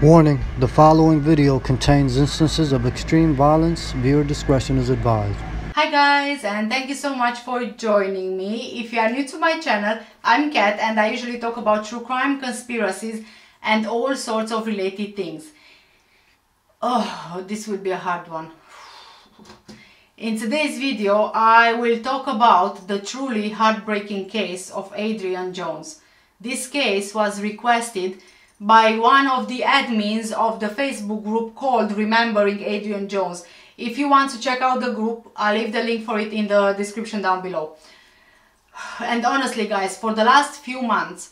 Warning, the following video contains instances of extreme violence. Viewer discretion is advised. Hi guys, and thank you so much for joining me. If you are new to my channel, I'm Kat and I usually talk about true crime, conspiracies and all sorts of related things. Oh, this will be a hard one. In today's video, I will talk about the truly heartbreaking case of Adrian Jones. This case was requested by one of the admins of the Facebook group called Remembering Adrian Jones. If you want to check out the group, I'll leave the link for it in the description down below. And honestly guys, for the last few months,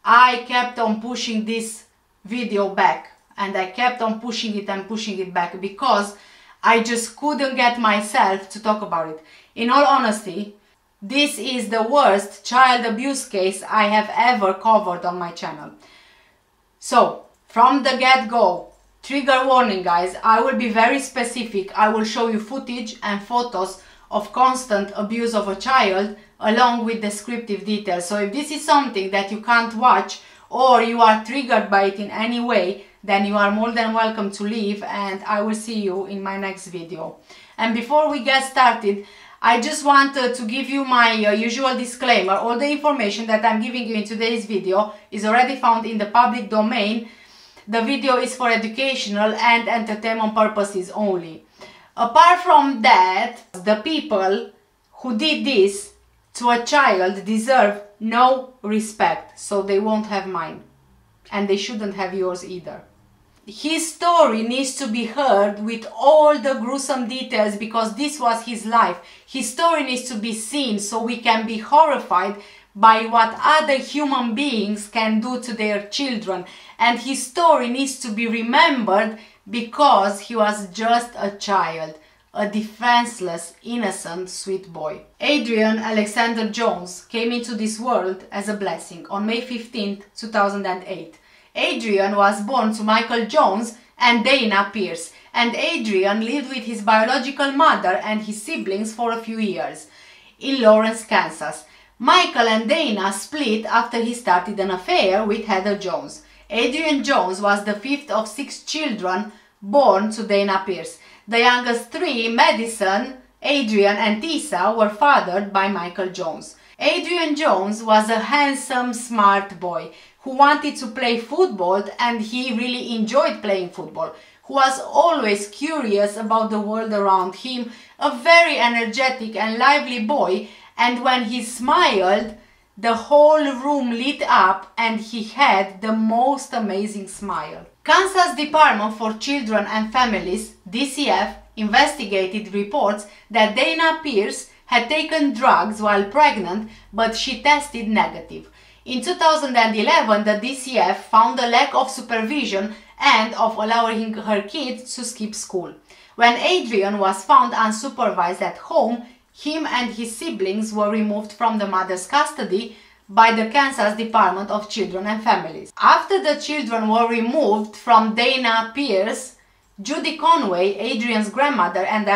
I kept on pushing this video back. And I kept on pushing it and pushing it back because I just couldn't get myself to talk about it. In all honesty, this is the worst child abuse case I have ever covered on my channel. So, from the get-go, trigger warning guys, I will be very specific. I will show you footage and photos of constant abuse of a child along with descriptive details. So if this is something that you can't watch or you are triggered by it in any way, then you are more than welcome to leave and I will see you in my next video. And before we get started, I just wanted to give you my usual disclaimer. All the information that I'm giving you in today's video is already found in the public domain. The video is for educational and entertainment purposes only. Apart from that, the people who did this to a child deserve no respect, so they won't have mine. And they shouldn't have yours either. His story needs to be heard with all the gruesome details because this was his life. His story needs to be seen so we can be horrified by what other human beings can do to their children. And his story needs to be remembered because he was just a child, a defenseless, innocent, sweet boy. Adrian Alexander Jones came into this world as a blessing on May 15, 2008. Adrian was born to Michael Jones and Dainna Pearce, and Adrian lived with his biological mother and his siblings for a few years in Lawrence, Kansas. Michael and Dainna split after he started an affair with Heather Jones. Adrian Jones was the fifth of 6 children born to Dainna Pearce. The youngest 3, Madison, Adrian and Tiesa, were fathered by Michael Jones. Adrian Jones was a handsome, smart boy who wanted to play football and he really enjoyed playing football, who was always curious about the world around him, a very energetic and lively boy, and when he smiled, the whole room lit up and he had the most amazing smile. Kansas Department for Children and Families, DCF, investigated reports that Dainna Pearce had taken drugs while pregnant, but she tested negative. In 2011, the DCF found a lack of supervision and of allowing her kids to skip school. When Adrian was found unsupervised at home, him and his siblings were removed from the mother's custody by the Kansas Department of Children and Families. After the children were removed from Dainna Pearce, Judy Conway, Adrian's grandmother and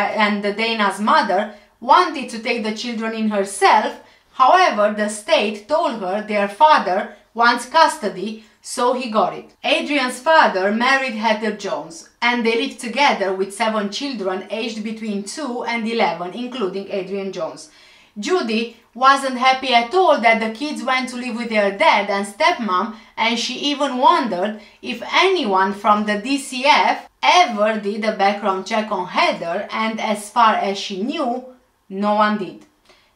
Dainna's mother, wanted to take the children in herself. However, the state told her their father wants custody, so he got it. Adrian's father married Heather Jones and they lived together with 7 children aged between 2 and 11, including Adrian Jones. Judy wasn't happy at all that the kids went to live with their dad and stepmom, and she even wondered if anyone from the DCF ever did a background check on Heather, and as far as she knew, no one did.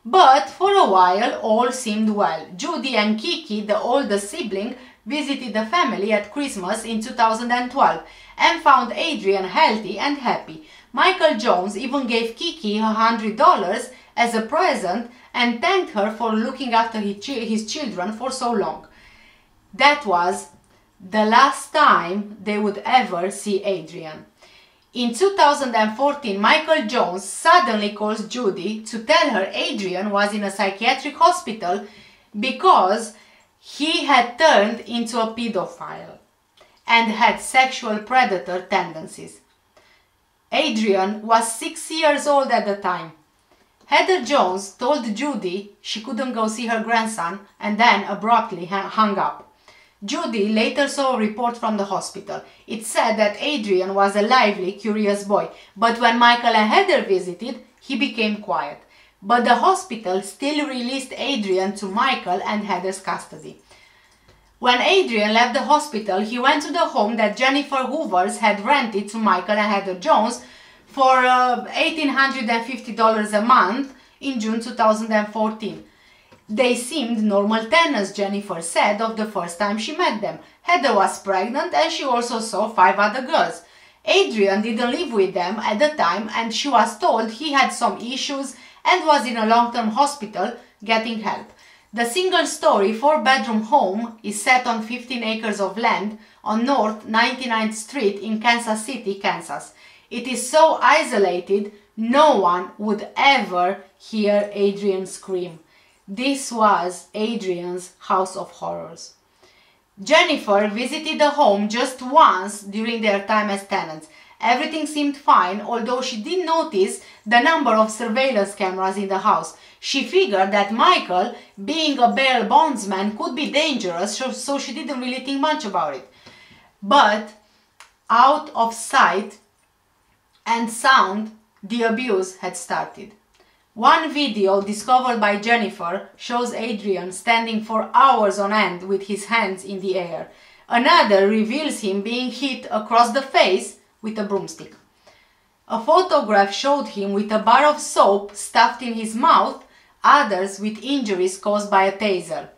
But for a while all seemed well. Judy and Kiki, the oldest sibling, visited the family at Christmas in 2012 and found Adrian healthy and happy. Michael Jones even gave Kiki $100 as a present and thanked her for looking after his children for so long. That was the last time they would ever see Adrian. In 2014, Michael Jones suddenly calls Judy to tell her Adrian was in a psychiatric hospital because he had turned into a pedophile and had sexual predator tendencies. Adrian was 6 years old at the time. Heather Jones told Judy she couldn't go see her grandson and then abruptly hung up. Judy later saw a report from the hospital. It said that Adrian was a lively, curious boy, but when Michael and Heather visited, he became quiet. But the hospital still released Adrian to Michael and Heather's custody. When Adrian left the hospital, he went to the home that Jennifer Hoover's had rented to Michael and Heather Jones for $1,850 a month in June 2014. They seemed normal tenants, Jennifer said, of the first time she met them. Heather was pregnant and she also saw 5 other girls. Adrian didn't live with them at the time and she was told he had some issues and was in a long-term hospital getting help. The single-story 4-bedroom home is set on 15 acres of land on North 99th Street in Kansas City, Kansas. It is so isolated, no one would ever hear Adrian scream. This was Adrian's house of horrors. Jennifer visited the home just once during their time as tenants. Everything seemed fine, although she did notice the number of surveillance cameras in the house. She figured that Michael, being a bail bondsman, could be dangerous, so she didn't really think much about it. But out of sight and sound, the abuse had started. One video discovered by Jennifer shows Adrian standing for hours on end with his hands in the air. Another reveals him being hit across the face with a broomstick. A photograph showed him with a bar of soap stuffed in his mouth, others with injuries caused by a taser.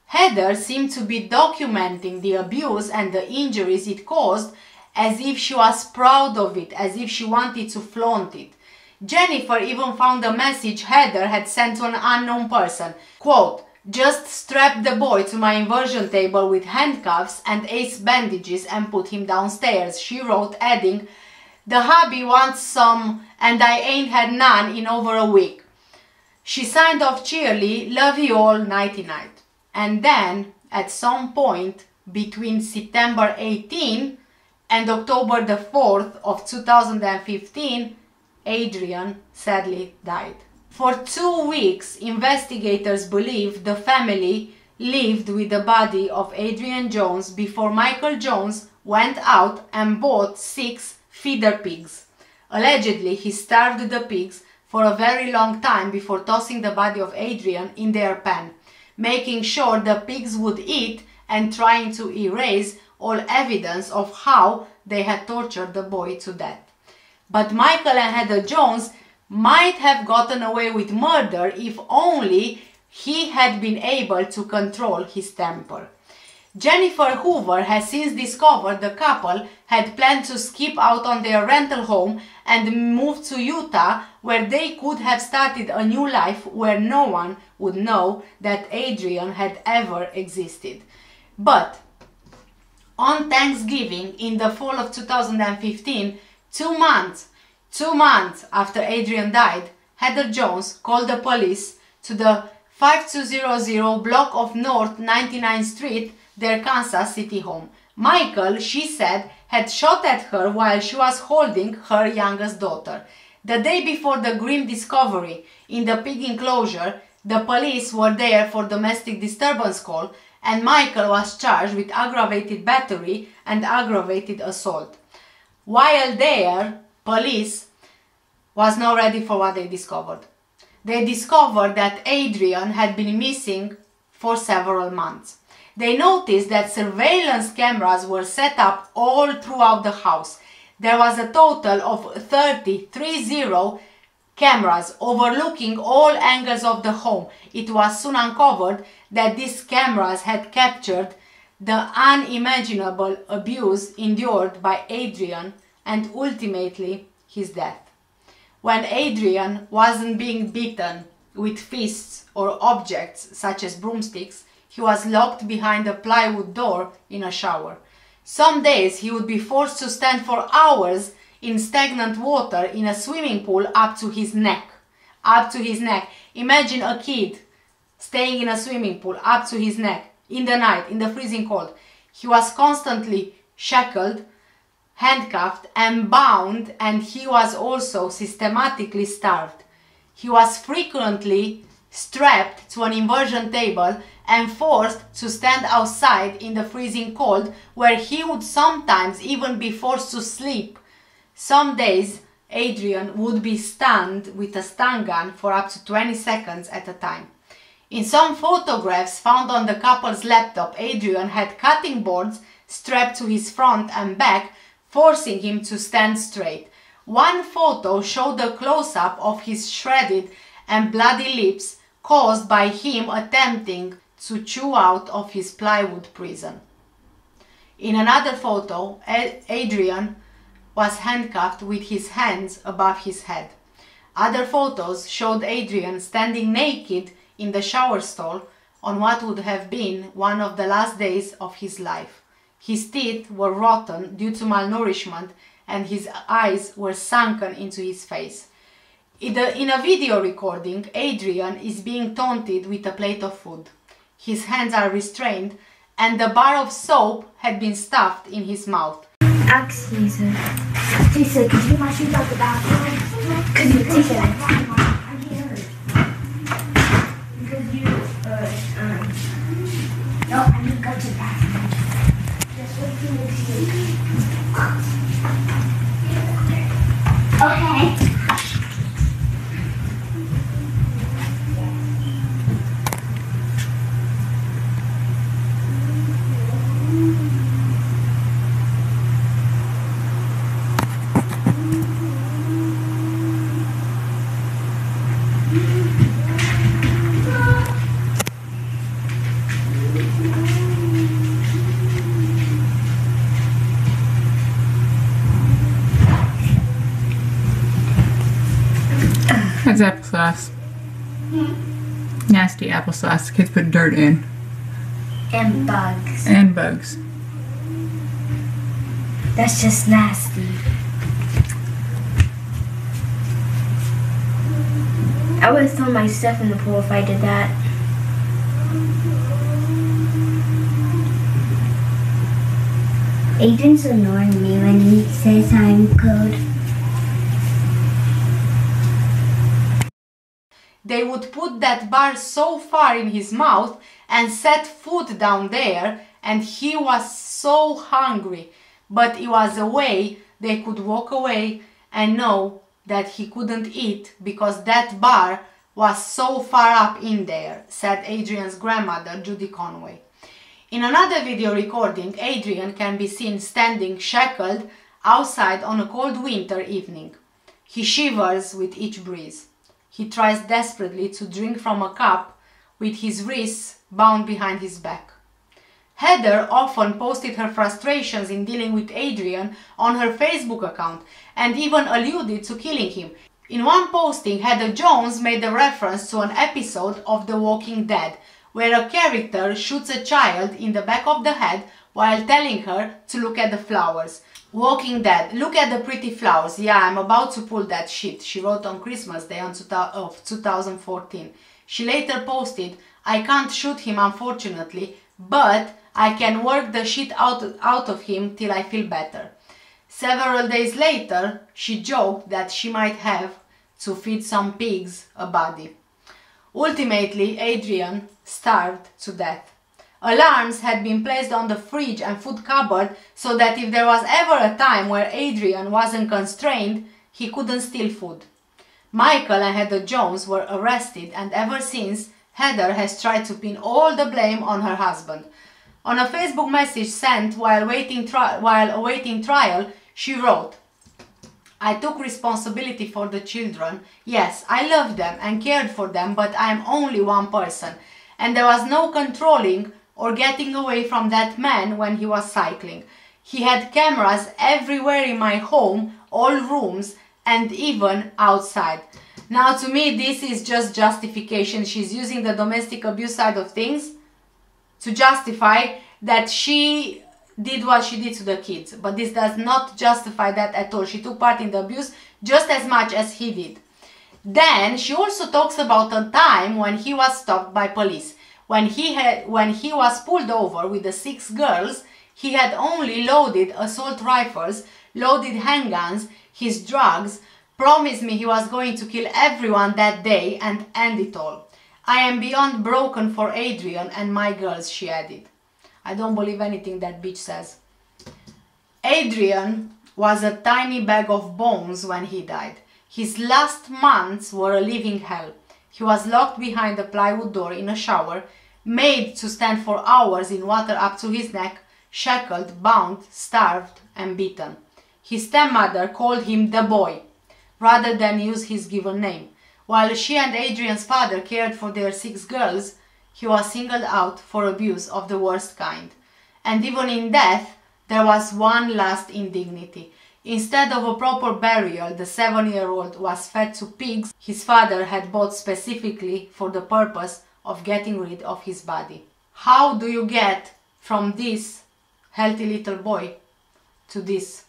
Heather seemed to be documenting the abuse and the injuries it caused as if she was proud of it, as if she wanted to flaunt it. Jennifer even found a message Heather had sent to an unknown person. Quote, "Just strap the boy to my inversion table with handcuffs and ace bandages and put him downstairs," she wrote, adding, "The hubby wants some and I ain't had none in over a week." She signed off cheerily, "Love you all, nighty-night." And then, at some point between September 18 and October the 4th of 2015, Adrian sadly died. For 2 weeks, investigators believe the family lived with the body of Adrian Jones before Michael Jones went out and bought 6 feeder pigs. Allegedly, he starved the pigs for a very long time before tossing the body of Adrian in their pen, making sure the pigs would eat and trying to erase all evidence of how they had tortured the boy to death. But Michael and Heather Jones might have gotten away with murder if only he had been able to control his temper. Jennifer Hoover has since discovered the couple had planned to skip out on their rental home and move to Utah, where they could have started a new life where no one would know that Adrian had ever existed. But on Thanksgiving in the fall of 2015, 2 months after Adrian died, Heather Jones called the police to the 5200 block of North 99th Street, their Kansas City home. Michael, she said, had shot at her while she was holding her youngest daughter. The day before the grim discovery in the pig enclosure, the police were there for domestic disturbance call, and Michael was charged with aggravated battery and aggravated assault. While there, police was not ready for what they discovered. They discovered that Adrian had been missing for several months. They noticed that surveillance cameras were set up all throughout the house. There was a total of 30 cameras overlooking all angles of the home. It was soon uncovered that these cameras had captured the unimaginable abuse endured by Adrian and ultimately his death. When Adrian wasn't being beaten with fists or objects such as broomsticks, he was locked behind a plywood door in a shower. Some days he would be forced to stand for hours in stagnant water in a swimming pool up to his neck. Up to his neck. Imagine a kid staying in a swimming pool up to his neck in the night, in the freezing cold. He was constantly shackled, handcuffed and bound, and he was also systematically starved. He was frequently strapped to an inversion table and forced to stand outside in the freezing cold, where he would sometimes even be forced to sleep. Some days Adrian would be stunned with a stun gun for up to 20 seconds at a time. In some photographs found on the couple's laptop, Adrian had cutting boards strapped to his front and back, forcing him to stand straight. One photo showed a close-up of his shredded and bloody lips, caused by him attempting to chew out of his plywood prison. In another photo, Adrian was handcuffed with his hands above his head. Other photos showed Adrian standing naked in the shower stall on what would have been one of the last days of his life. His teeth were rotten due to malnourishment and his eyes were sunken into his face. In a video recording, Adrian is being taunted with a plate of food. His hands are restrained and the bar of soap had been stuffed in his mouth. Excuse me. Tiesa, could you get my shoes out the bathroom? Could you take it? I'm here. Because you, no, I need to go to the bathroom. Just wait till you see. Okay. That's applesauce. Nasty applesauce. Kids put dirt in. And bugs. And bugs. That's just nasty. I would have thrown my stuff in the pool if I did that. Adrian's annoying me when he says I'm code. They would put that bar so far in his mouth and set food down there, and he was so hungry. But it was a way they could walk away and know that he couldn't eat because that bar was so far up in there, said Adrian's grandmother, Judy Conway. In another video recording, Adrian can be seen standing shackled outside on a cold winter evening. He shivers with each breeze. He tries desperately to drink from a cup with his wrists bound behind his back. Heather often posted her frustrations in dealing with Adrian on her Facebook account and even alluded to killing him. In one posting, Heather Jones made a reference to an episode of The Walking Dead, where a character shoots a child in the back of the head while telling her to look at the flowers. Walking Dead, look at the pretty flowers. Yeah, I'm about to pull that shit, she wrote on Christmas Day of 2014. She later posted, I can't shoot him unfortunately, but I can work the shit out of him till I feel better. Several days later, she joked that she might have to feed some pigs a body. Ultimately, Adrian starved to death. Alarms had been placed on the fridge and food cupboard so that if there was ever a time where Adrian wasn't constrained, he couldn't steal food. Michael and Heather Jones were arrested, and ever since, Heather has tried to pin all the blame on her husband. On a Facebook message sent while awaiting trial, she wrote, I took responsibility for the children. Yes, I loved them and cared for them, but I am only one person. And there was no controlling or getting away from that man when he was cycling. He had cameras everywhere in my home, all rooms, and even outside. Now to me this is just justification. She's using the domestic abuse side of things to justify that she did what she did to the kids. But this does not justify that at all. She took part in the abuse just as much as he did. Then she also talks about a time when he was stopped by police. When he was pulled over with the 6 girls, he had only loaded assault rifles, loaded handguns, his drugs, promised me he was going to kill everyone that day and end it all. "I am beyond broken for Adrian and my girls," she added. I don't believe anything that bitch says. Adrian was a tiny bag of bones when he died. His last months were a living hell. He was locked behind a plywood door in a shower, made to stand for hours in water up to his neck, shackled, bound, starved, and beaten. His stepmother called him the boy, rather than use his given name. While she and Adrian's father cared for their 6 girls, he was singled out for abuse of the worst kind. And even in death, there was one last indignity. Instead of a proper burial, the 7-year-old was fed to pigs his father had bought specifically for the purpose of getting rid of his body. How do you get from this healthy little boy to this?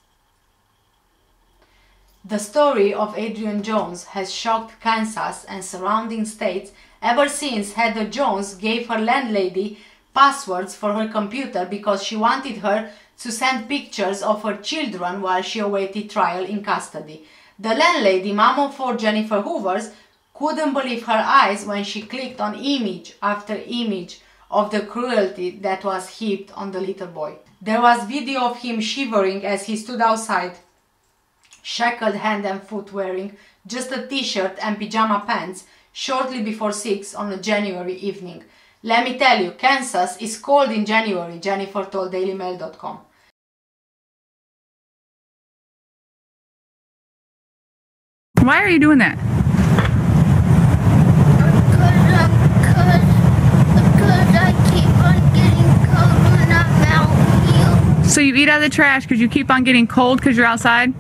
The story of Adrian Jones has shocked Kansas and surrounding states ever since Heather Jones gave her landlady passwords for her computer because she wanted her to send pictures of her children while she awaited trial in custody. The landlady, mom of 4 Jennifer Hoovers, couldn't believe her eyes when she clicked on image after image of the cruelty that was heaped on the little boy. There was video of him shivering as he stood outside, shackled hand and foot, wearing just a t-shirt and pajama pants shortly before 6 on a January evening. "Let me tell you, Kansas is cold in January," Jennifer told DailyMail.com. Why are you doing that? Because I keep on getting cold when I'm out here. So you eat out of the trash because you keep on getting cold because you're outside?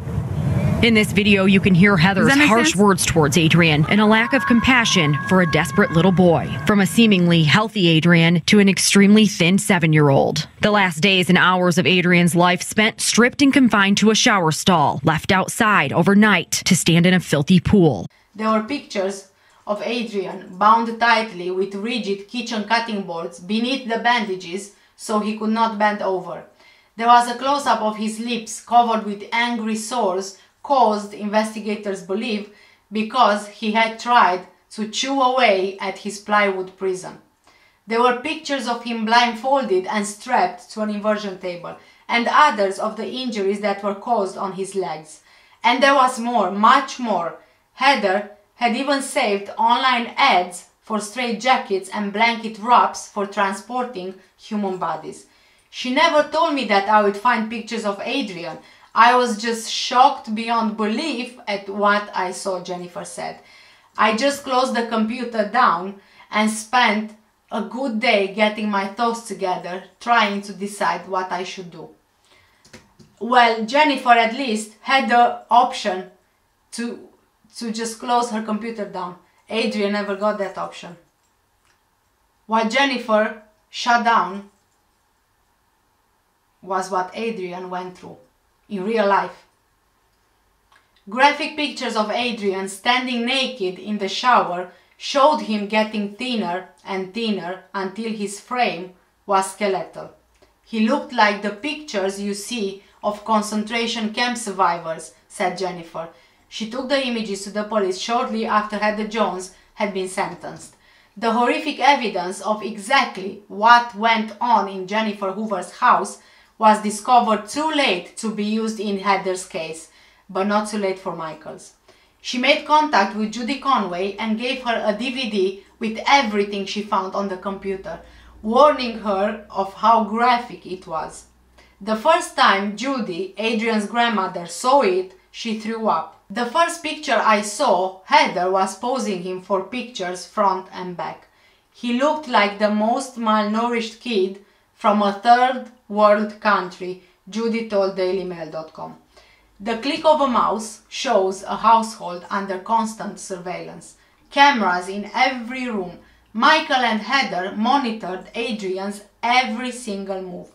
In this video, you can hear Heather's Does that make harsh sense? words towards Adrian and a lack of compassion for a desperate little boy. From a seemingly healthy Adrian to an extremely thin 7-year-old. The last days and hours of Adrian's life spent stripped and confined to a shower stall, left outside overnight to stand in a filthy pool. There were pictures of Adrian bound tightly with rigid kitchen cutting boards beneath the bandages so he could not bend over. There was a close-up of his lips covered with angry sores caused, investigators believe, because he had tried to chew away at his plywood prison. There were pictures of him blindfolded and strapped to an inversion table, and others of the injuries that were caused on his legs. And there was more, much more. Heather had even saved online ads for straitjackets and blanket wraps for transporting human bodies. "She never told me that I would find pictures of Adrian. I was just shocked beyond belief at what I saw," Jennifer said. "I just closed the computer down and spent a good day getting my thoughts together, trying to decide what I should do." Well, Jennifer at least had the option to just close her computer down. Adrian never got that option. What Jennifer shut down was what Adrian went through in real life. Graphic pictures of Adrian standing naked in the shower showed him getting thinner and thinner until his frame was skeletal. He looked like the pictures you see of concentration camp survivors, said Jennifer. She took the images to the police shortly after Heather Jones had been sentenced. The horrific evidence of exactly what went on in Jennifer Hoover's house was discovered too late to be used in Heather's case, but not too late for Michael's. She made contact with Judy Conway and gave her a DVD with everything she found on the computer, warning her of how graphic it was. The first time Judy, Adrian's grandmother, saw it, she threw up. "The first picture I saw, Heather was posing him for pictures front and back. He looked like the most malnourished kid from a third world country," Judy told DailyMail.com. The click of a mouse shows a household under constant surveillance. Cameras in every room. Michael and Heather monitored Adrian's every single move.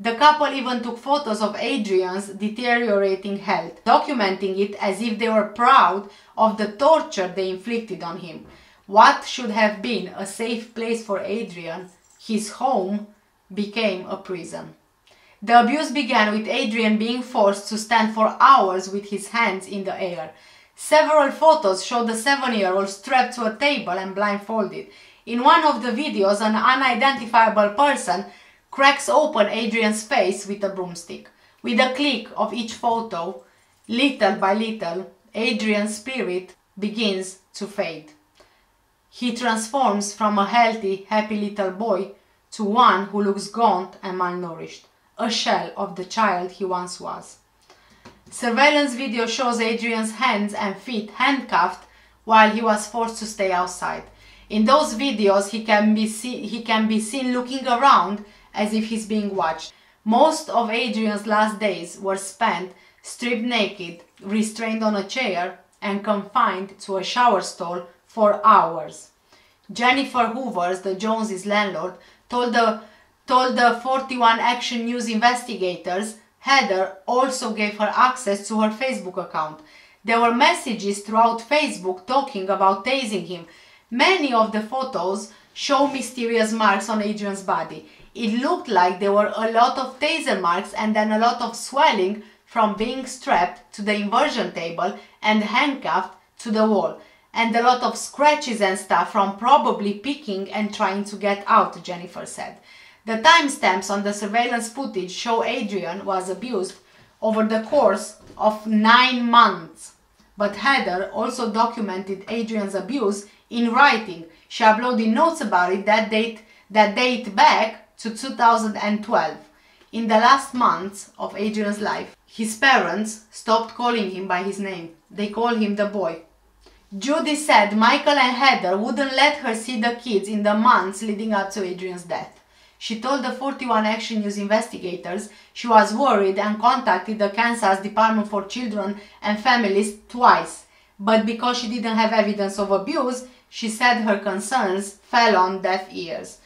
The couple even took photos of Adrian's deteriorating health, documenting it as if they were proud of the torture they inflicted on him. What should have been a safe place for Adrian, his home, became a prison. The abuse began with Adrian being forced to stand for hours with his hands in the air. Several photos show the 7-year-old strapped to a table and blindfolded. In one of the videos, an unidentifiable person cracks open Adrian's face with a broomstick. With a click of each photo, little by little, Adrian's spirit begins to fade. He transforms from a healthy, happy little boy to one who looks gaunt and malnourished, a shell of the child he once was. Surveillance video shows Adrian's hands and feet handcuffed while he was forced to stay outside. In those videos, he can be seen looking around as if he's being watched. Most of Adrian's last days were spent stripped naked, restrained on a chair, and confined to a shower stall for hours. Jennifer Hoover, the Joneses' landlord, told the 41 Action News investigators Heather also gave her access to her Facebook account. There were messages throughout Facebook talking about tasing him. Many of the photos show mysterious marks on Adrian's body. It looked like there were a lot of taser marks and then a lot of swelling from being strapped to the inversion table and handcuffed to the wall, and a lot of scratches and stuff from probably picking and trying to get out, Jennifer said. The timestamps on the surveillance footage show Adrian was abused over the course of 9 months. But Heather also documented Adrian's abuse in writing. She uploaded notes about it that date back to 2012. In the last months of Adrian's life, his parents stopped calling him by his name. They called him the boy. Judy said Michael and Heather wouldn't let her see the kids in the months leading up to Adrian's death. She told the 41 Action News investigators she was worried and contacted the Kansas Department for Children and Families twice, but because she didn't have evidence of abuse, she said her concerns fell on deaf ears.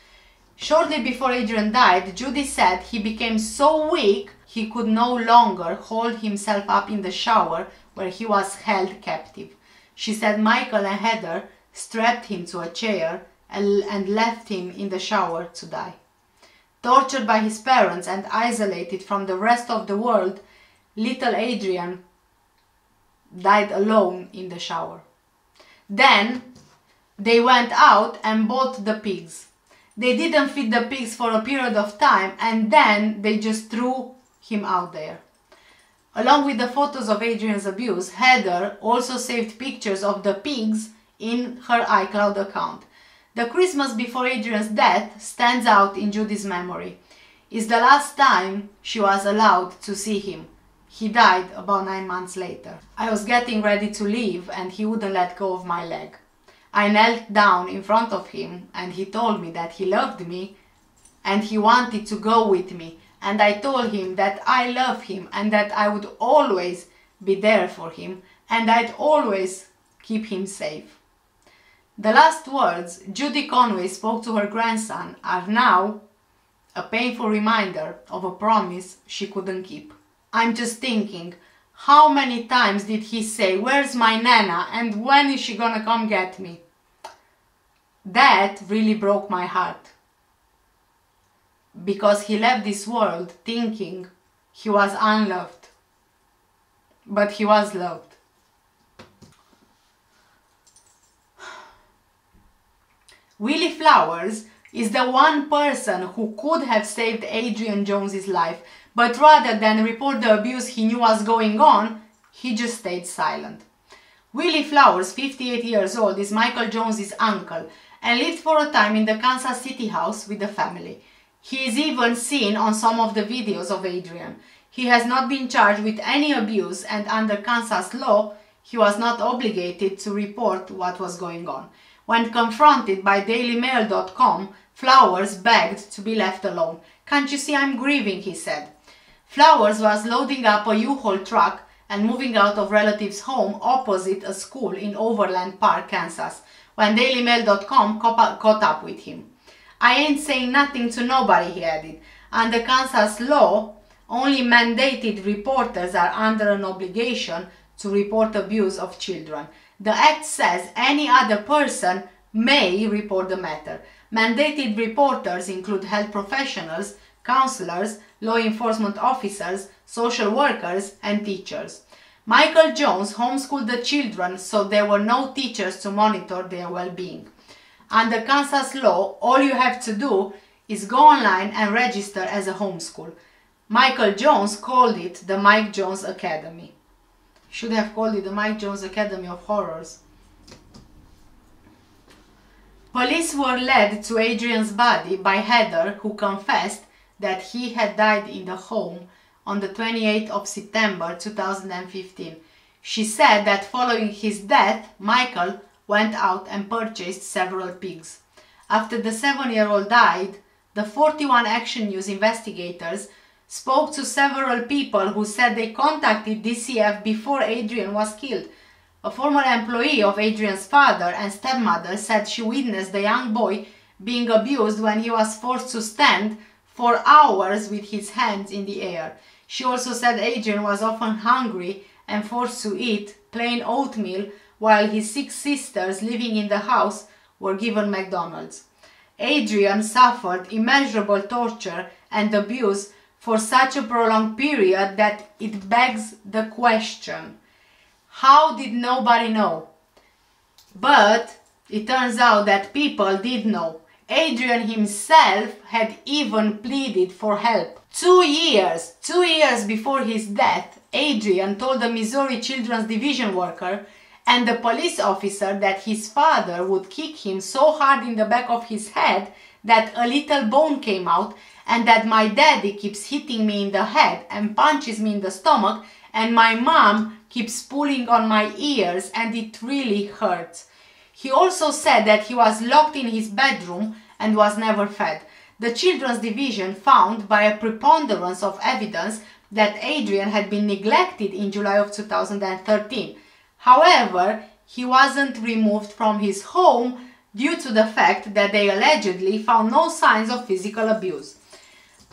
Shortly before Adrian died, Judy said he became so weak he could no longer hold himself up in the shower where he was held captive. She said Michael and Heather strapped him to a chair and left him in the shower to die. Tortured by his parents and isolated from the rest of the world, little Adrian died alone in the shower. Then they went out and bought the pigs. They didn't feed the pigs for a period of time, and then they just threw him out there. Along with the photos of Adrian's abuse, Heather also saved pictures of the pigs in her iCloud account. The Christmas before Adrian's death stands out in Judy's memory. It's the last time she was allowed to see him. He died about 9 months later. I was getting ready to leave and he wouldn't let go of my leg. I knelt down in front of him and he told me that he loved me and he wanted to go with me. And I told him that I love him and that I would always be there for him and I'd always keep him safe. The last words Judy Conway spoke to her grandson are now a painful reminder of a promise she couldn't keep. I'm just thinking, how many times did he say, "Where's my Nana and when is she gonna come get me?" That really broke my heart. Because he left this world thinking he was unloved. But he was loved. Willie Flowers is the one person who could have saved Adrian Jones's life, but rather than report the abuse he knew was going on, he just stayed silent. Willie Flowers, 58 years old, is Michael Jones's uncle and lived for a time in the Kansas City house with the family. He is even seen on some of the videos of Adrian. He has not been charged with any abuse and under Kansas law, he was not obligated to report what was going on. When confronted by dailymail.com, Flowers begged to be left alone. "Can't you see I'm grieving?" he said. Flowers was loading up a U-Haul truck and moving out of relatives' home opposite a school in Overland Park, Kansas, when dailymail.com caught up with him. "I ain't saying nothing to nobody," he added. Under Kansas law, only mandated reporters are under an obligation to report abuse of children. The Act says any other person may report the matter. Mandated reporters include health professionals, counselors, law enforcement officers, social workers, and teachers. Michael Jones homeschooled the children, so there were no teachers to monitor their well-being. Under Kansas law, all you have to do is go online and register as a homeschool. Michael Jones called it the Mike Jones Academy. Should have called it the Mike Jones Academy of Horrors. Police were led to Adrian's body by Heather, who confessed that he had died in the home on the 28th of September 2015. She said that following his death, Michael went out and purchased several pigs. After the 7-year-old died, the 41 Action News investigators spoke to several people who said they contacted DCF before Adrian was killed. A former employee of Adrian's father and stepmother said she witnessed the young boy being abused when he was forced to stand for hours with his hands in the air. She also said Adrian was often hungry and forced to eat plain oatmeal while his 6 sisters living in the house were given McDonald's. Adrian suffered immeasurable torture and abuse for such a prolonged period that it begs the question, how did nobody know? But it turns out that people did know. Adrian himself had even pleaded for help. 2 years before his death, Adrian told the Missouri Children's Division worker and the police officer that his father would kick him so hard in the back of his head that a little bone came out, and that my daddy keeps hitting me in the head and punches me in the stomach, and my mom keeps pulling on my ears and it really hurts. He also said that he was locked in his bedroom and was never fed. The Children's Division found by a preponderance of evidence that Adrian had been neglected in July of 2013. However, he wasn't removed from his home due to the fact that they allegedly found no signs of physical abuse.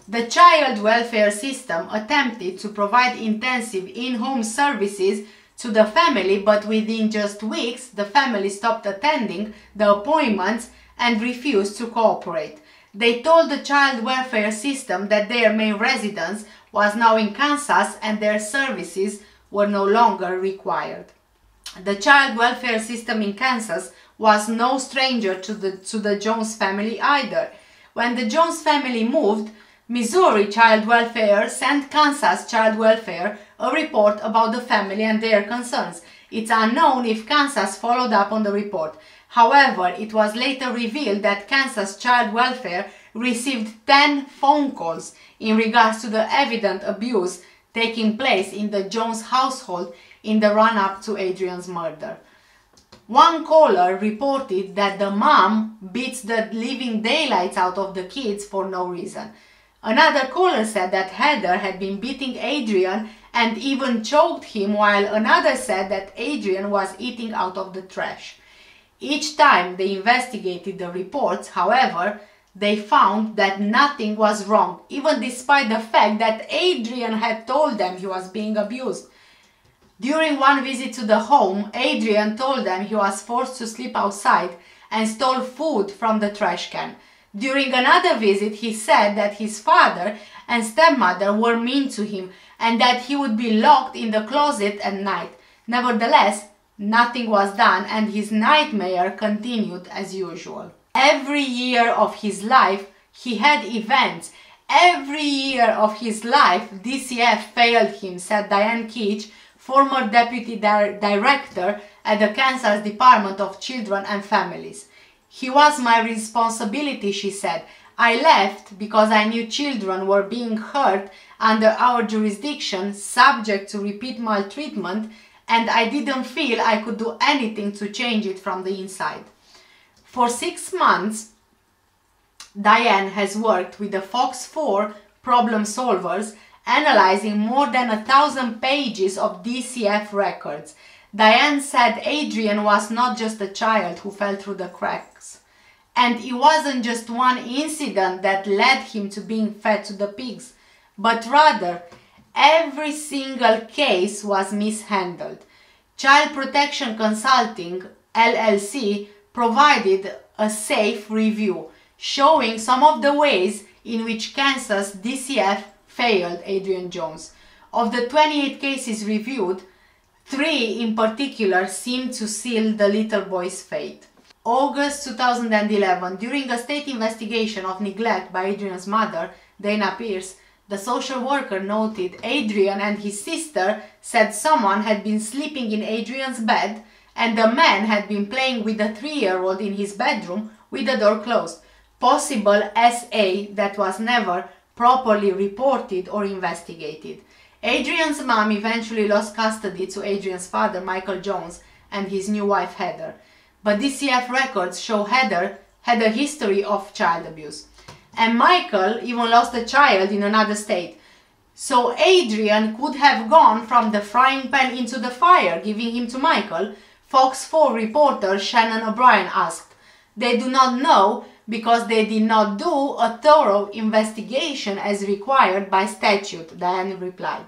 The child welfare system attempted to provide intensive in-home services to the family, but within just weeks, the family stopped attending the appointments and refused to cooperate. They told the child welfare system that their main residence was now in Kansas and their services were no longer required. The child welfare system in Kansas was no stranger to the Jones family either. When the Jones family moved, Missouri Child Welfare sent Kansas Child Welfare a report about the family and their concerns. It's unknown if Kansas followed up on the report. However, it was later revealed that Kansas Child Welfare received 10 phone calls in regards to the evident abuse taking place in the Jones household in the run-up to Adrian's murder. One caller reported that the mom beats the living daylights out of the kids for no reason. Another caller said that Heather had been beating Adrian and even choked him, while another said that Adrian was eating out of the trash. Each time they investigated the reports, however, they found that nothing was wrong, even despite the fact that Adrian had told them he was being abused. During one visit to the home, Adrian told them he was forced to sleep outside and stole food from the trash can. During another visit, he said that his father and stepmother were mean to him and that he would be locked in the closet at night. Nevertheless, nothing was done and his nightmare continued as usual. Every year of his life, he had events. Every year of his life, DCF failed him, said Diane Keach, former deputy director at the Kansas Department of Children and Families. He was my responsibility, she said. I left because I knew children were being hurt under our jurisdiction, subject to repeat maltreatment, and I didn't feel I could do anything to change it from the inside. For 6 months, Diane has worked with the Fox 4 problem solvers, analyzing more than 1,000 pages of DCF records. Diane said Adrian was not just a child who fell through the cracks. And it wasn't just one incident that led him to being fed to the pigs, but rather every single case was mishandled. Child Protection Consulting, LLC, provided a safe review, showing some of the ways in which Kansas DCF failed Adrian Jones. Of the 28 cases reviewed, 3 in particular seemed to seal the little boy's fate. August 2011, during a state investigation of neglect by Adrian's mother, Dainna Pearce, the social worker noted Adrian and his sister said someone had been sleeping in Adrian's bed and the man had been playing with the 3-year-old in his bedroom with the door closed. Possible SA that was never properly reported or investigated. Adrian's mom eventually lost custody to Adrian's father, Michael Jones, and his new wife, Heather. But DCF records show Heather had a history of child abuse. And Michael even lost a child in another state. So Adrian could have gone from the frying pan into the fire, giving him to Michael, Fox 4 reporter Shannon O'Brien asked. They do not know because they did not do a thorough investigation as required by statute, Diane replied.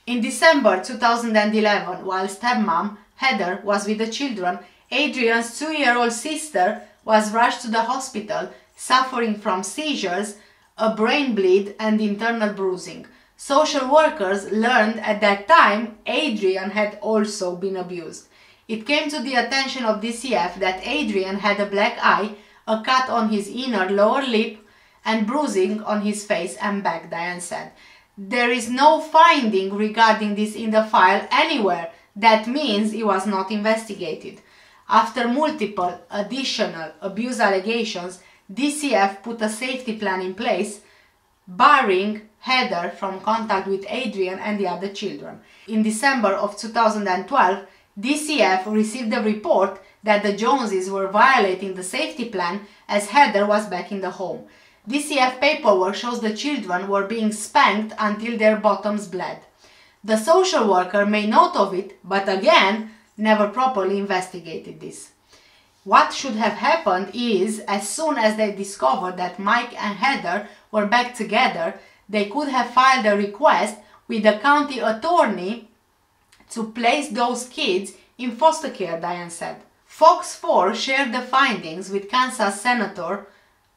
In December 2011, while stepmom Heather was with the children, Adrian's 2-year-old sister was rushed to the hospital suffering from seizures, a brain bleed and internal bruising. Social workers learned at that time Adrian had also been abused. It came to the attention of DCF that Adrian had a black eye, a cut on his inner lower lip and bruising on his face and back, Diane said. There is no finding regarding this in the file anywhere. That means it was not investigated. After multiple additional abuse allegations, DCF put a safety plan in place, barring Heather from contact with Adrian and the other children. In December of 2012, DCF received a report that the Joneses were violating the safety plan as Heather was back in the home. DCF paperwork shows the children were being spanked until their bottoms bled. The social worker made note of it, but again, never properly investigated this. What should have happened is, as soon as they discovered that Mike and Heather were back together, they could have filed a request with the county attorney to place those kids in foster care, Diane said. Fox 4 shared the findings with Kansas Senator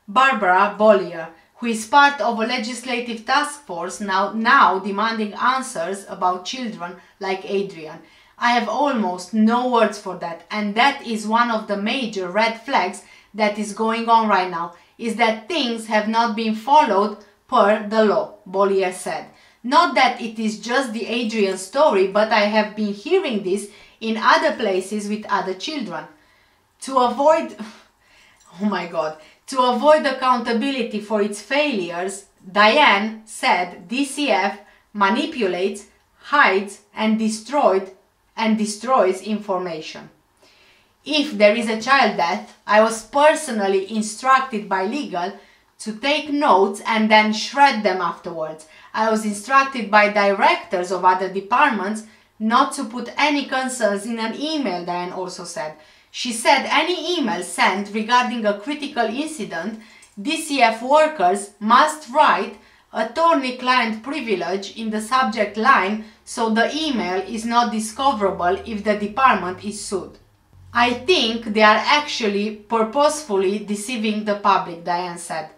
Barbara Bollier, who is part of a legislative task force now demanding answers about children like Adrian. I have almost no words for that, and that is one of the major red flags that is going on right now, is that things have not been followed per the law, Bollier said. Not that it is just the Adrian story, but I have been hearing this in other places with other children. To avoid, oh my God, to avoid accountability for its failures, Diane said DCF manipulates, hides and destroys information. If there is a child death, I was personally instructed by legal to take notes and then shred them afterwards. I was instructed by directors of other departments not to put any concerns in an email, Diane also said. She said any email sent regarding a critical incident, DCF workers must write attorney-client privilege in the subject line so the email is not discoverable if the department is sued. I think they are actually purposefully deceiving the public, Diane said.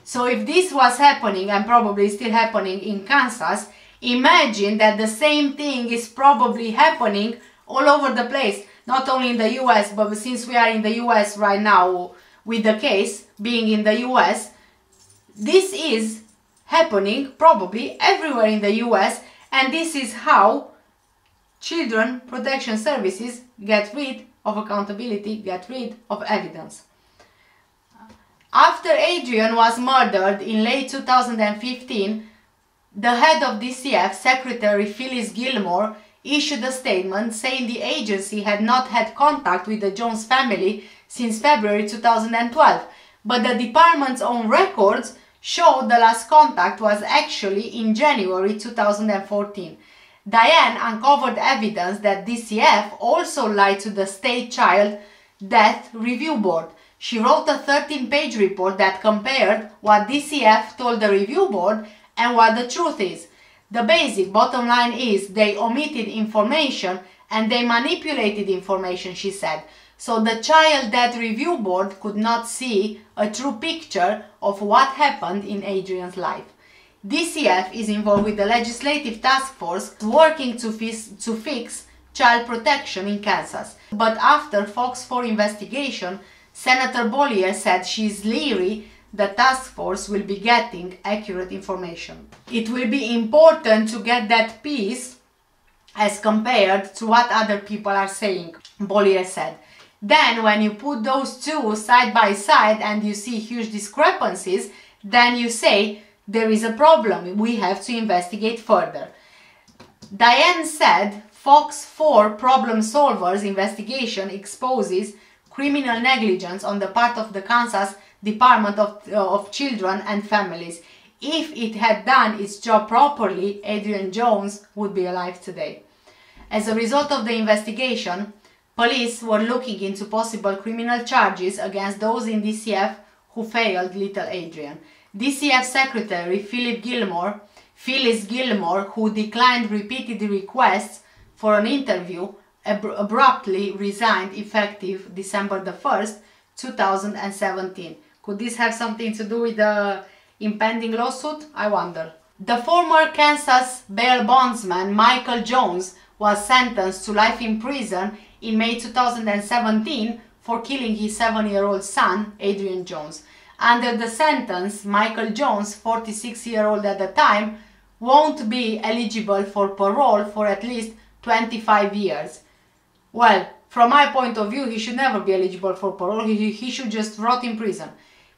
So if this was happening, and probably still happening in Kansas, imagine that the same thing is probably happening all over the place. Not only in the US, but since we are in the US right now with the case being in the US, this is happening probably everywhere in the US, and this is how children protection services get rid of accountability, get rid of evidence. After Adrian was murdered in late 2015, the head of DCF, Secretary Phyllis Gilmore, issued a statement saying the agency had not had contact with the Jones family since February 2012, but the department's own records showed the last contact was actually in January 2014. Diane uncovered evidence that DCF also lied to the State Child Death Review Board. She wrote a 13-page report that compared what DCF told the review board and what the truth is. The basic bottom line is they omitted information and they manipulated information, she said. So the Child Death Review Board could not see a true picture of what happened in Adrian's life. DCF is involved with the legislative task force working to fix child protection in Kansas. But after Fox 4 investigation, Senator Bollier said she is leery the task force will be getting accurate information. It will be important to get that piece as compared to what other people are saying, Bollier said. Then when you put those two side by side and you see huge discrepancies, then you say there is a problem, we have to investigate further. Diane said Fox 4 problem solvers investigation exposes criminal negligence on the part of the Kansas Department of Children and Families. If it had done its job properly, Adrian Jones would be alive today. As a result of the investigation, police were looking into possible criminal charges against those in DCF who failed little Adrian. DCF Secretary Phyllis Gilmore, who declined repeated requests for an interview, abruptly resigned effective December the 1st, 2017. Could this have something to do with the impending lawsuit? I wonder. The former Kansas bail bondsman Michael Jones was sentenced to life in prison in May 2017 for killing his 7-year-old son, Adrian Jones. Under the sentence, Michael Jones, 46-year-old at the time, won't be eligible for parole for at least 25 years. Well, from my point of view, he should never be eligible for parole. He should just rot in prison.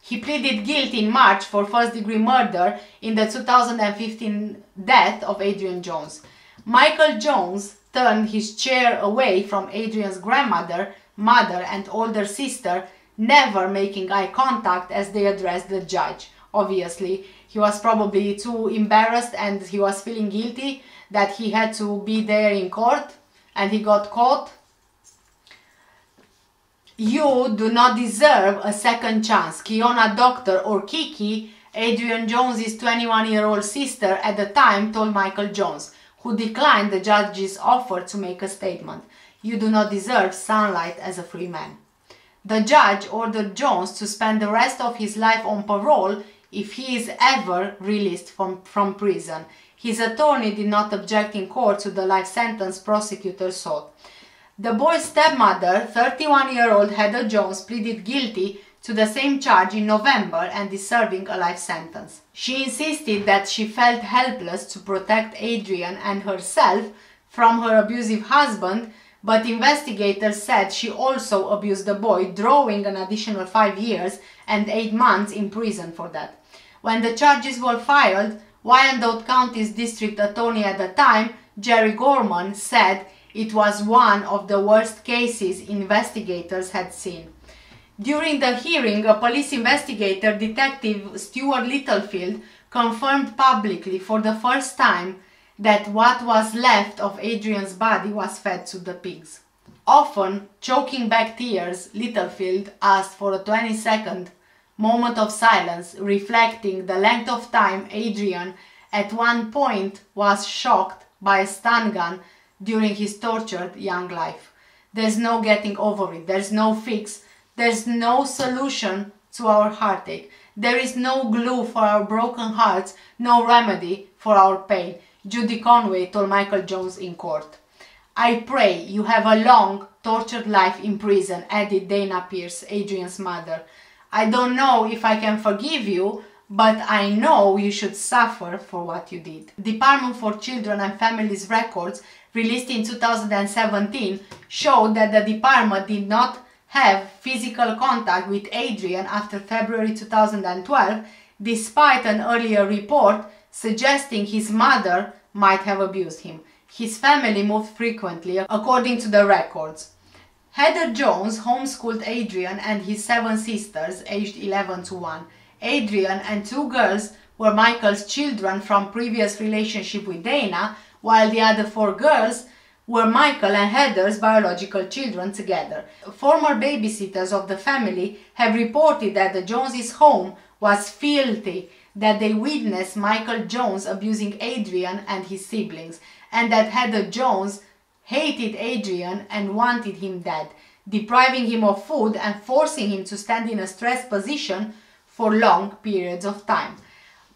He pleaded guilty in March for first-degree murder in the 2015 death of Adrian Jones. Michael Jones turned his chair away from Adrian's grandmother, mother and older sister, never making eye contact as they addressed the judge. Obviously, he was probably too embarrassed and he was feeling guilty that he had to be there in court and he got caught. You do not deserve a second chance. Kiona Doctor, or Kiki, Adrian Jones' 21-year-old sister at the time, told Michael Jones, who declined the judge's offer to make a statement. You do not deserve sunlight as a free man. The judge ordered Jones to spend the rest of his life on parole if he is ever released from prison. His attorney did not object in court to the life sentence prosecutors sought. The boy's stepmother, 31-year-old Heather Jones, pleaded guilty to the same charge in November and is serving a life sentence. She insisted that she felt helpless to protect Adrian and herself from her abusive husband, but investigators said she also abused the boy, drawing an additional 5 years and 8 months in prison for that. When the charges were filed, Wyandotte County's district attorney at the time, Jerry Gorman, said it was one of the worst cases investigators had seen. During the hearing, a police investigator, Detective Stuart Littlefield, confirmed publicly for the first time that what was left of Adrian's body was fed to the pigs. Often choking back tears, Littlefield asked for a 20-second moment of silence, reflecting the length of time Adrian at one point was shocked by a stun gun during his tortured young life. There's no getting over it. There's no fix. There's no solution to our heartache. There is no glue for our broken hearts, no remedy for our pain, Judy Conway told Michael Jones in court. I pray you have a long, tortured life in prison, added Dainna Pearce, Adrian's mother. I don't know if I can forgive you, but I know you should suffer for what you did. Department for Children and Families records released in 2017 showed that the department did not have physical contact with Adrian after February 2012, despite an earlier report suggesting his mother might have abused him. His family moved frequently, according to the records. Heather Jones homeschooled Adrian and his 7 sisters, aged 11 to 1. Adrian and 2 girls were Michael's children from previous relationship with Dainna, while the other 4 girls were Michael and Heather's biological children together. Former babysitters of the family have reported that the Joneses' home was filthy, that they witnessed Michael Jones abusing Adrian and his siblings, and that Heather Jones hated Adrian and wanted him dead, depriving him of food and forcing him to stand in a stressed position for long periods of time.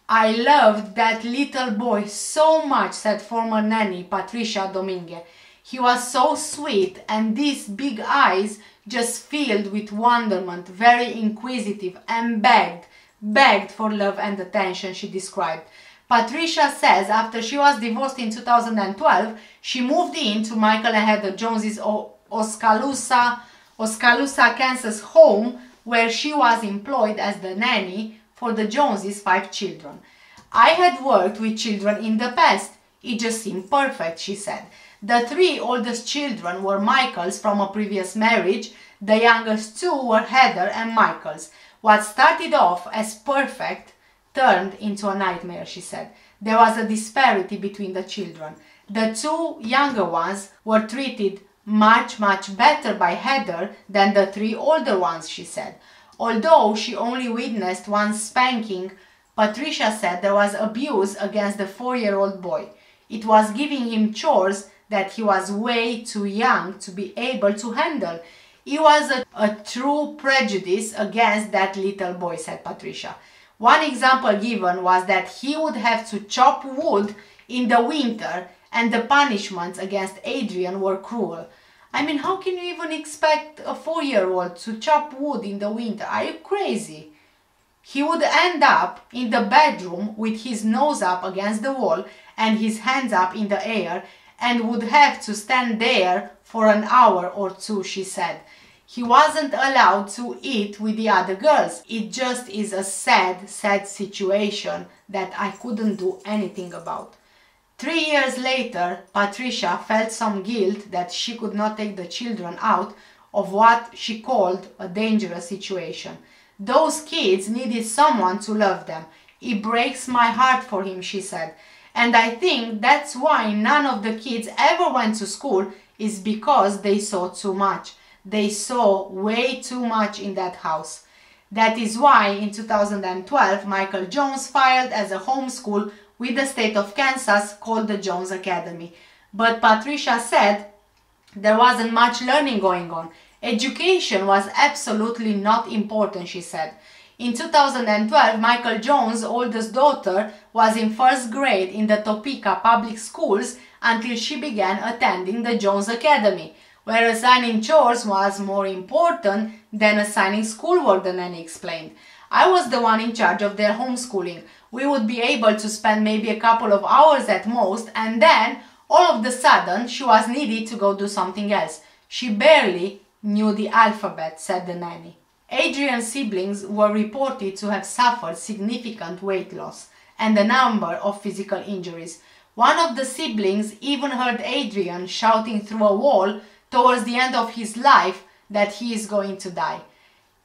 I loved that little boy so much, said former nanny Patricia Domingue. He was so sweet, and these big eyes just filled with wonderment, very inquisitive, and begged for love and attention, she described. Patricia says after she was divorced in 2012, she moved into Michael and Heather Jones's Oskaloosa, Kansas home, where she was employed as the nanny for the Joneses' 5 children. I had worked with children in the past. It just seemed perfect, she said. The 3 oldest children were Michael's from a previous marriage. The youngest 2 were Heather and Michael's. What started off as perfect turned into a nightmare, she said. There was a disparity between the children. The 2 younger ones were treated much better by Heather than the 3 older ones, she said. Although she only witnessed 1 spanking, Patricia said there was abuse against the 4-year-old boy. It was giving him chores that he was way too young to be able to handle. It was a true prejudice against that little boy, said Patricia. One example given was that he would have to chop wood in the winter, and the punishments against Adrian were cruel. I mean, how can you even expect a 4-year-old to chop wood in the winter? Are you crazy? He would end up in the bedroom with his nose up against the wall and his hands up in the air, and would have to stand there for an hour or 2, she said. He wasn't allowed to eat with the other girls. It just is a sad situation that I couldn't do anything about. 3 years later, Patricia felt some guilt that she could not take the children out of what she called a dangerous situation. Those kids needed someone to love them. It breaks my heart for him, she said. And I think that's why none of the kids ever went to school, is because they saw too much. They saw way too much in that house. That is why in 2012, Michael Jones filed as a homeschool with the state of Kansas called the Jones Academy. But Patricia said there wasn't much learning going on. Education was absolutely not important, she said. In 2012, Michael Jones' oldest daughter was in 1st grade in the Topeka public schools until she began attending the Jones Academy, where assigning chores was more important than assigning schoolwork, the nanny explained. I was the one in charge of their homeschooling. We would be able to spend maybe a couple of hours at most, and then all of a sudden she was needed to go do something else. She barely knew the alphabet, said the nanny. Adrian's siblings were reported to have suffered significant weight loss and a number of physical injuries. One of the siblings even heard Adrian shouting through a wall towards the end of his life that he is going to die.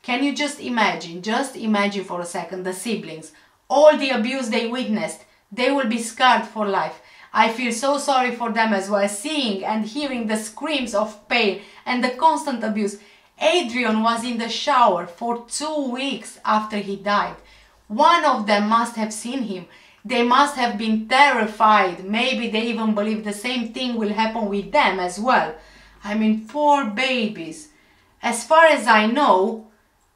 Can you just imagine for a second, the siblings, all the abuse they witnessed. They will be scarred for life. I feel so sorry for them as well, seeing and hearing the screams of pain and the constant abuse. Adrian was in the shower for 2 weeks after he died. One of them must have seen him. They must have been terrified. Maybe they even believe the same thing will happen with them as well. I mean, poor babies. As far as I know,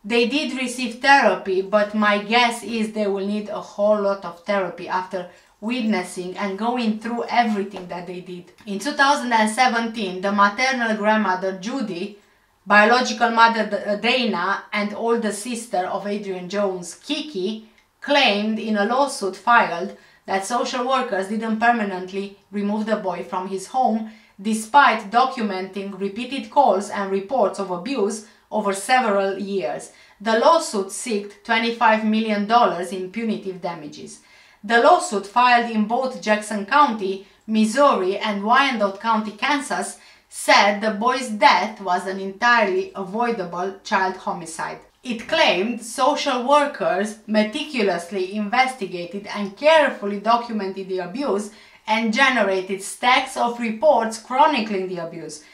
they did receive therapy, but my guess is they will need a whole lot of therapy after witnessing and going through everything that they did. In 2017, the maternal grandmother Judy, biological mother Dainna, and older sister of Adrian Jones, Kiki, claimed in a lawsuit filed that social workers didn't permanently remove the boy from his home despite documenting repeated calls and reports of abuse over several years. The lawsuit sought $25 million in punitive damages. The lawsuit, filed in both Jackson County, Missouri, and Wyandotte County, Kansas, said the boy's death was an entirely avoidable child homicide. It claimed social workers meticulously investigated and carefully documented the abuse and generated stacks of reports chronicling the abuse.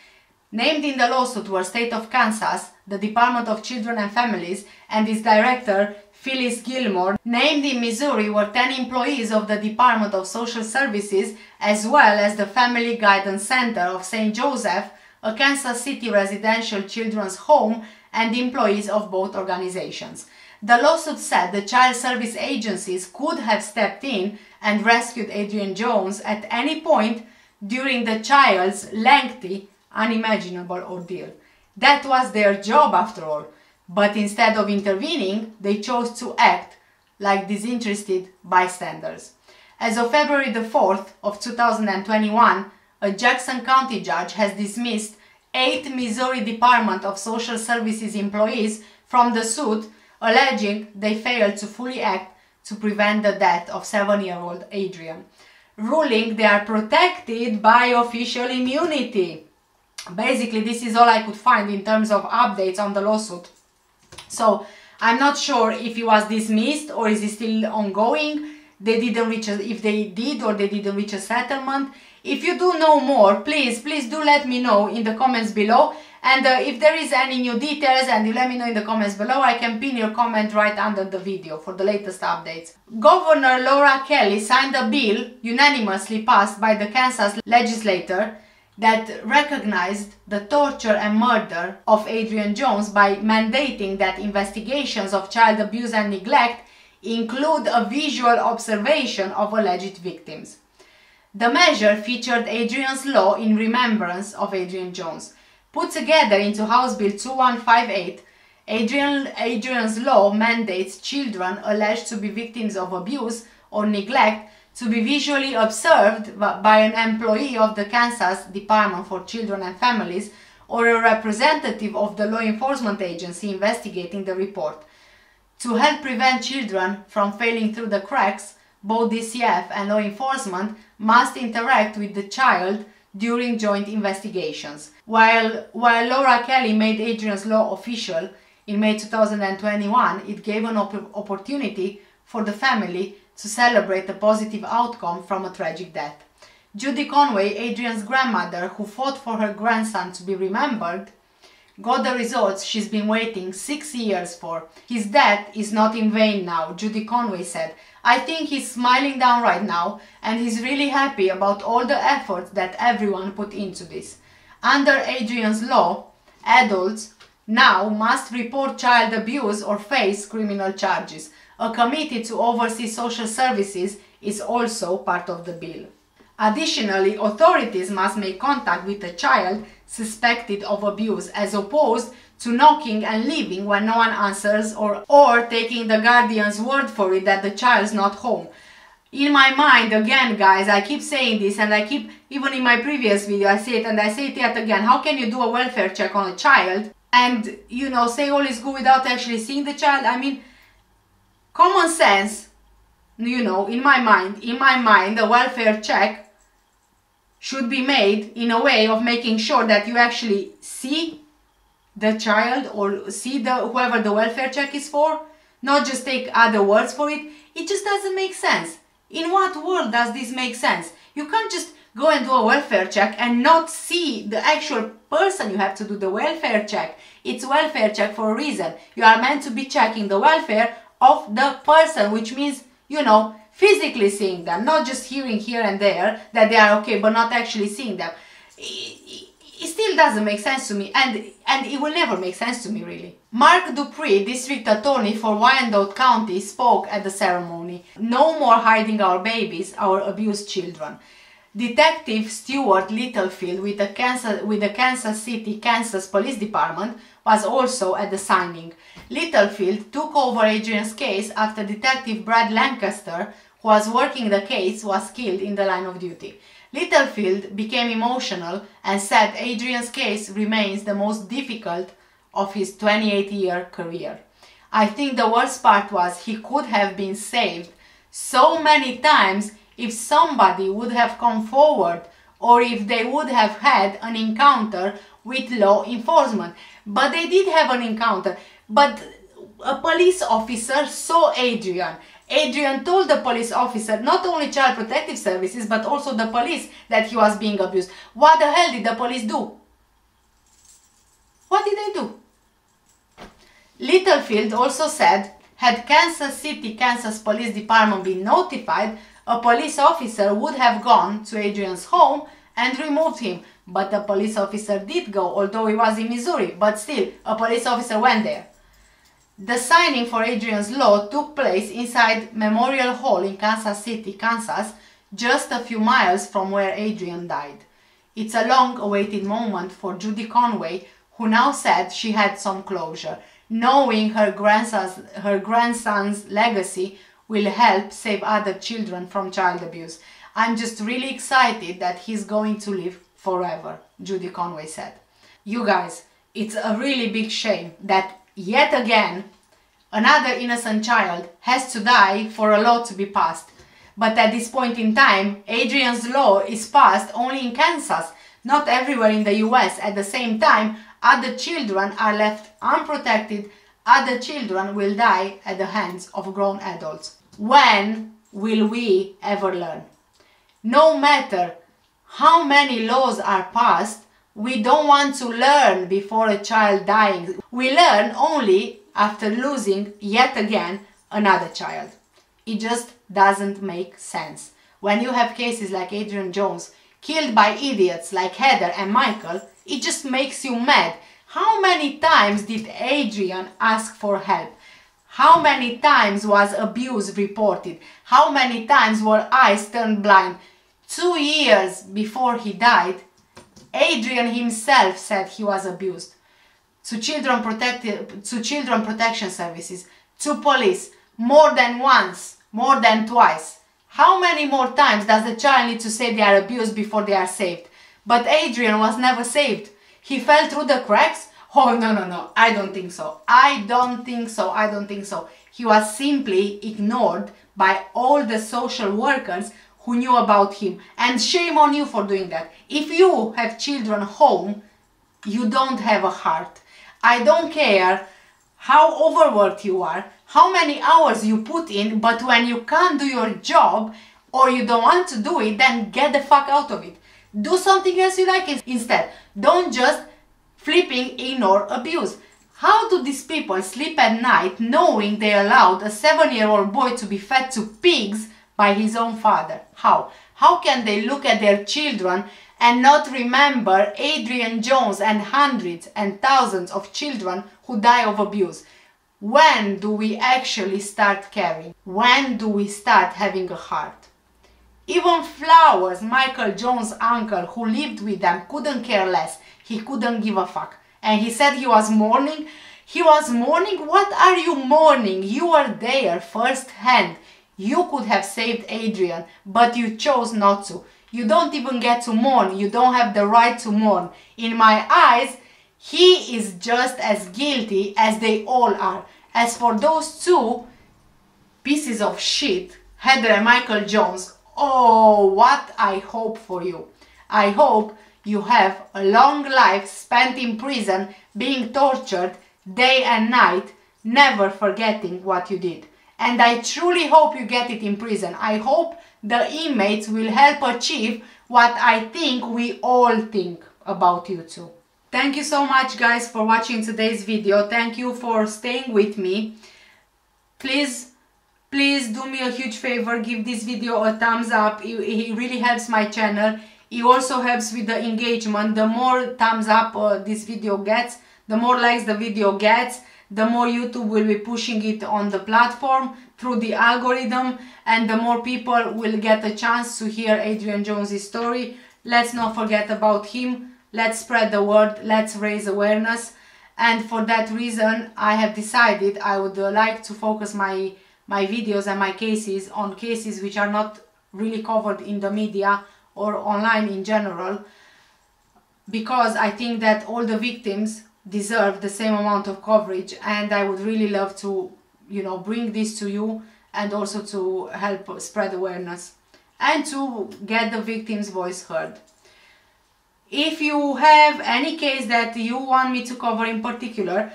Named in the lawsuit were State of Kansas, the Department of Children and Families, and its director, Phyllis Gilmore. Named in Missouri were 10 employees of the Department of Social Services, as well as the Family Guidance Center of St. Joseph, a Kansas City residential children's home, and employees of both organizations. The lawsuit said the child service agencies could have stepped in and rescued Adrian Jones at any point during the child's lengthy, unimaginable ordeal. That was their job after all, but instead of intervening, they chose to act like disinterested bystanders. As of February the 4th of 2021, a Jackson County judge has dismissed 8 Missouri Department of Social Services employees from the suit, alleging they failed to fully act to prevent the death of 7-year-old Adrian, ruling they are protected by official immunity. Basically, this is all I could find in terms of updates on the lawsuit. So I'm not sure if it was dismissed or is it still ongoing. They didn't reach if they did or they didn't reach a settlement. If you do know more, please do let me know in the comments below. And if there is any new details, and you let me know in the comments below, I can pin your comment right under the video for the latest updates. Governor Laura Kelly signed a bill unanimously passed by the Kansas legislature that recognized the torture and murder of Adrian Jones by mandating that investigations of child abuse and neglect include a visual observation of alleged victims. The measure featured Adrian's law in remembrance of Adrian Jones. Put together into House Bill 2158, Adrian's law mandates children alleged to be victims of abuse or neglect to be visually observed by an employee of the Kansas Department for Children and Families or a representative of the law enforcement agency investigating the report. To help prevent children from falling through the cracks, both DCF and law enforcement must interact with the child during joint investigations. While Laura Kelly made Adrian's law official in May 2021, it gave an opportunity for the family to celebrate a positive outcome from a tragic death. Judy Conway, Adrian's grandmother, who fought for her grandson to be remembered, got the results she's been waiting 6 years for. His death is not in vain now, Judy Conway said. I think he's smiling down right now and he's really happy about all the efforts that everyone put into this. Under Adrian's law, adults now must report child abuse or face criminal charges. A committee to oversee social services is also part of the bill. Additionally, authorities must make contact with a child suspected of abuse as opposed to knocking and leaving when no one answers or taking the guardian's word for it that the child's not home. In my mind, again guys, I keep saying this and I keep, even in my previous video I say it and I say it yet again, how can you do a welfare check on a child and, you know, say all is good without actually seeing the child? I mean, common sense, you know, in my mind, a welfare check should be made in a way of making sure that you actually see the child or see whoever the welfare check is for, not just take other words for it. It just doesn't make sense. In what world does this make sense? You can't just go and do a welfare check and not see the actual person you have to do the welfare check. It's welfare check for a reason. You are meant to be checking the welfare of the person, which means, you know, physically seeing them, not just hearing here and there that they are okay, but not actually seeing them. It still doesn't make sense to me, and it will never make sense to me, really. Mark Dupree, district attorney for Wyandotte County, spoke at the ceremony. No more hiding our babies, our abused children. Detective Stuart Littlefield with the Kansas City, Kansas Police Department was also at the signing. Littlefield took over Adrian's case after Detective Brad Lancaster, who was working the case, was killed in the line of duty. Littlefield became emotional and said Adrian's case remains the most difficult of his 28-year career. I think the worst part was he could have been saved so many times if somebody would have come forward or if they would have had an encounter with law enforcement. But they did have an encounter. But a police officer saw Adrian. Adrian told the police officer, not only Child Protective Services, but also the police, that he was being abused. What the hell did the police do? What did they do? Littlefield also said, had Kansas City, Kansas Police Department been notified, a police officer would have gone to Adrian's home and removed him. But the police officer did go, although he was in Missouri, but still, a police officer went there. The signing for Adrian's law took place inside Memorial Hall in Kansas City, Kansas, just a few miles from where Adrian died. It's a long-awaited moment for Judy Conway, who now said she had some closure, knowing her grandson's legacy will help save other children from child abuse. I'm just really excited that he's going to live forever, Judy Conway said. You guys, it's a really big shame that yet again another innocent child has to die for a law to be passed. But at this point in time, Adrian's law is passed only in Kansas, not everywhere in the US. At the same time, other children are left unprotected, other children will die at the hands of grown adults. When will we ever learn? No matter how many laws are passed, we don't want to learn before a child dying. We learn only after losing yet again another child. It just doesn't make sense. When you have cases like Adrian Jones killed by idiots like Heather and Michael, it just makes you mad. How many times did Adrian ask for help? How many times was abuse reported? How many times were eyes turned blind? 2 years before he died, Adrian himself said he was abused. To children protection services, to police, more than once, more than twice. How many more times does the child need to say they are abused before they are saved? But Adrian was never saved. He fell through the cracks? Oh, no, I don't think so. I don't think so. He was simply ignored by all the social workers who knew about him. And shame on you for doing that. If you have children home, you don't have a heart. I don't care how overworked you are, how many hours you put in, but when you can't do your job or you don't want to do it, then get the fuck out of it. Do something else you like instead. Don't just flipping ignore abuse. How do these people sleep at night knowing they allowed a 7-year-old boy to be fed to pigs by his own father? How? How can they look at their children and not remember Adrian Jones and hundreds and thousands of children who die of abuse? When do we actually start caring? When do we start having a heart? Even Flowers, Michael Jones' uncle who lived with them, couldn't care less. He couldn't give a fuck. And he said he was mourning. He was mourning? What are you mourning? You were there firsthand. You could have saved Adrian, but you chose not to. You don't even get to mourn. You don't have the right to mourn. In my eyes, he is just as guilty as they all are. As for those two pieces of shit, Heather and Michael Jones, oh, what I hope for you. I hope you have a long life spent in prison, being tortured day and night, never forgetting what you did. And I truly hope you get it in prison. I hope the inmates will help achieve what I think we all think about you too. Thank you so much, guys, for watching today's video. Thank you for staying with me. Please do me a huge favor, give this video a thumbs up. It really helps my channel. It also helps with the engagement. The more thumbs up this video gets, the more likes the video gets, the more YouTube will be pushing it on the platform through the algorithm, and the more people will get a chance to hear Adrian Jones' story. Let's not forget about him. Let's spread the word. Let's raise awareness. And for that reason, I have decided I would like to focus my videos and my cases on cases which are not really covered in the media or online in general, because I think that all the victims deserve the same amount of coverage, and I would really love to, bring this to you and also to help spread awareness and to get the victim's voice heard. If you have any case that you want me to cover in particular,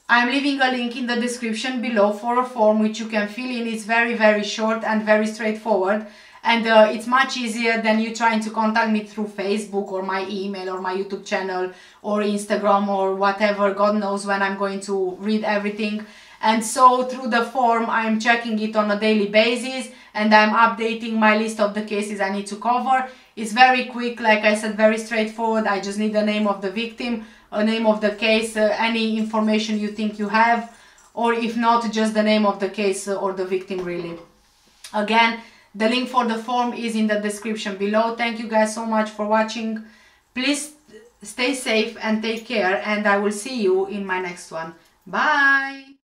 I'm leaving a link in the description below for a form which you can fill in. It's very, very short and very straightforward. And it's much easier than you trying to contact me through Facebook or my email or my YouTube channel or Instagram or whatever. God knows when I'm going to read everything. And so through the form, I'm checking it on a daily basis and I'm updating my list of the cases I need to cover. It's very quick, like I said, very straightforward. I just need the name of the victim, a name of the case, any information you think you have, or if not, just the name of the case or the victim really. Again, The link for the form is in the description below. Thank you guys so much for watching. Please stay safe and take care, and I will see you in my next one. Bye!